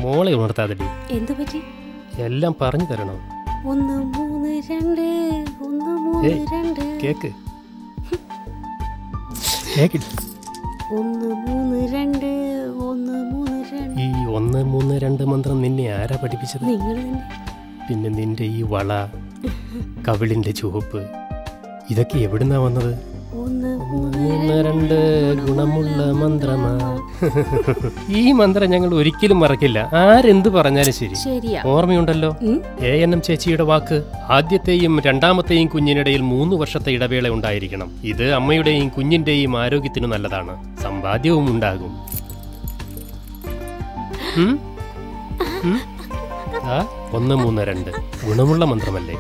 മോളെ ഉണർത്താതടി. എന്തു പറ്റി? എല്ലാം പറഞ്ഞു തരണം. 1 3 2 1 3 2 കേക്ക് 1 3 2 1 3 2. ഈ 1 3 2 മന്ത്രം നിന്നെ ആരാ പഠിപ്പിച്ചത്? നിങ്ങൾ തന്നെ. പിന്നെ നിന്റെ ഈ വള, കവിളിന്റെ ചുവപ്പ്, ഇതൊക്കെ എവിടുന്നാ വന്നത്? 1 3 2 ഗുണമുള്ള മന്ത്രമാ. ഈ മന്ത്രം ഞങ്ങൾ ഒരിക്കലും മറക്കില്ല, ആരെന്ത് പറഞ്ഞാലും ശരി. ഓർമ്മയുണ്ടല്ലോ ANM ചേച്ചിയുടെ വാക്ക്? ആദ്യത്തെയും രണ്ടാമത്തെയും കുഞ്ഞിനിടയിൽ 3 വർഷത്തെ ഇടവേള ഉണ്ടായിരിക്കണം. ഇത് അമ്മയുടെയും കുഞ്ഞിന്റെയും ആരോഗ്യത്തിനു നല്ലതാണ്, സമ്പാദ്യവും ഉണ്ടാകും. 1 3 2 ഗുണമുള്ള മന്ത്രമല്ലേ?